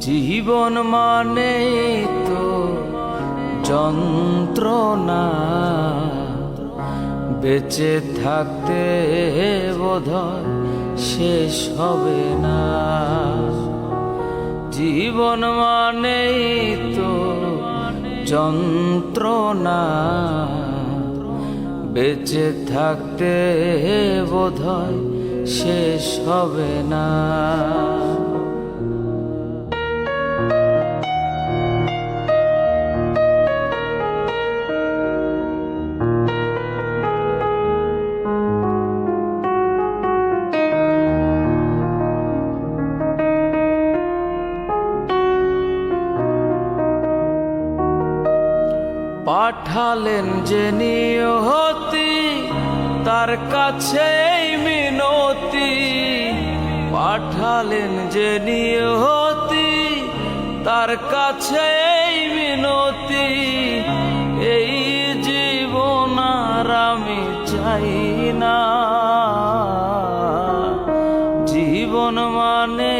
জীবন মানে তো যন্ত্রণা, বেঁচে থাকতে বোধহয় শেষ হবে না। জীবন মানে তো যন্ত্রণা, বেঁচে থাকতে বোধহয় শেষ হবে না। পাঠালেন যে নিয়তি, তার কাছে মিনতি। পাঠালেন যে নিয়তি, তার কাছে মিনতি। এই জীবন আর আমি চাই না। জীবন মানে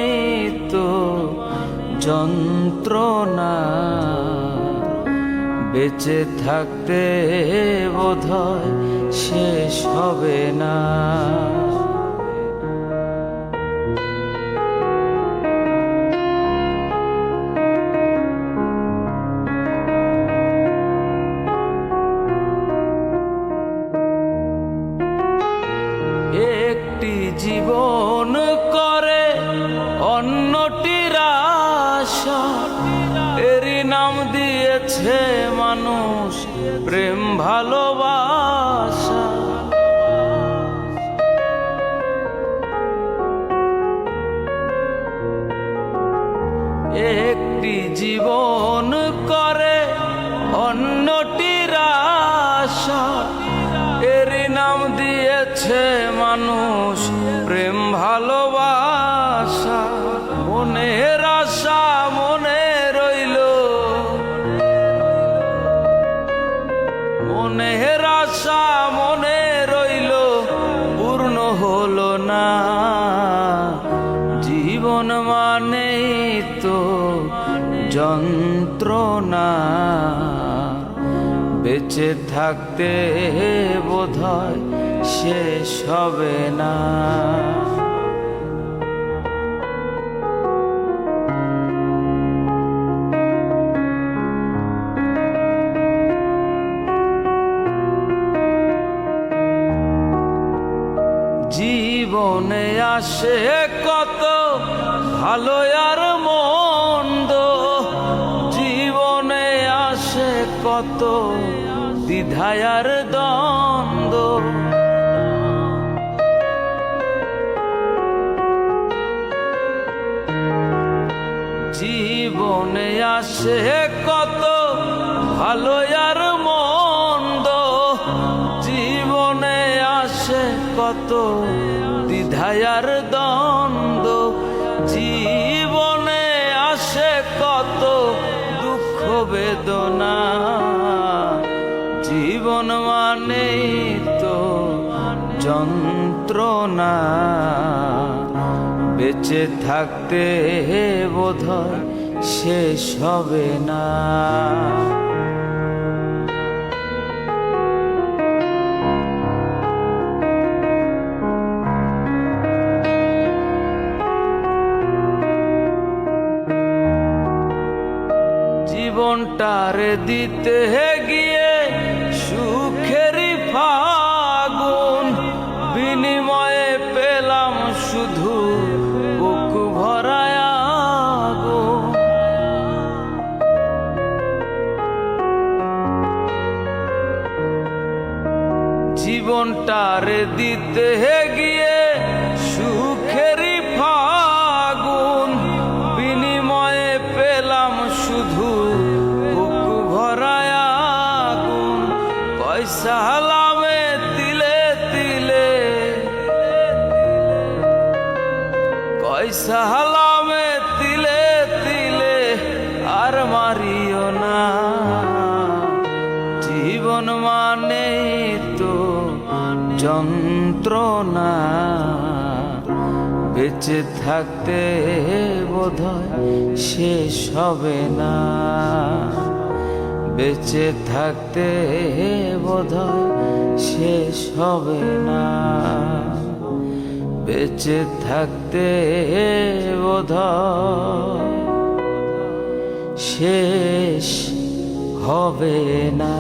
তো যন্ত্রণা, বেঁচে থাকতে বোধহয় শেষ হবে না। একটি জীবন করে অন্যটির আশা, এরই নাম দিয়েছে মানুষ প্রেম ভালোবাসা। একটি জীবন করে অন্যটির আশা, এরই নাম দিয়েছে মানুষ প্রেম ভালোবাসা। মনের আশা মনে রইল, মনের আশা মনে রইল, পূর্ণ হলো না। জীবন মানে তো যন্ত্রণা, বেঁচে থাকতে বোধহয় শেষ হবে না। জীবনে আসে কত ভালো আর মন্দ, জীবনে আসে কত দ্বিধায় আর দ্বন্দ্ব। জীবনে আসে কত ভালো আর মন্দ, জীবনে আসে কত দ্বিধায় আর দ্বন্দ্ব। জীবনে আসে কত দুঃখ বেদনা। জীবন মানে তো যন্ত্রণা, বেঁচে থাকতে বোধহয় শেষ হবে না। জীবনটারে দিতে গিয়ে সুখেরই ফাগুন, বিনিময়ে পেলাম শুধু বুক ভরায় আগুন। জীবনটারে দিতে গিয়ে সুখেরই ফাগুন, বিনিময়ে পেলাম শুধু বুক ভরায় আগুন। পয়সা হালামে তিলে তিলে, পয়সা হালামে তিলে তিলে, আর মারিও না। জীবন মানে তো যন্ত্রণা, বেঁচে থাকতে বোধহয় শেষ হবে না, বেঁচে থাকতে বোধহয় শেষ হবে না, বেঁচে থাকতে বোধহয় শেষ হবে না।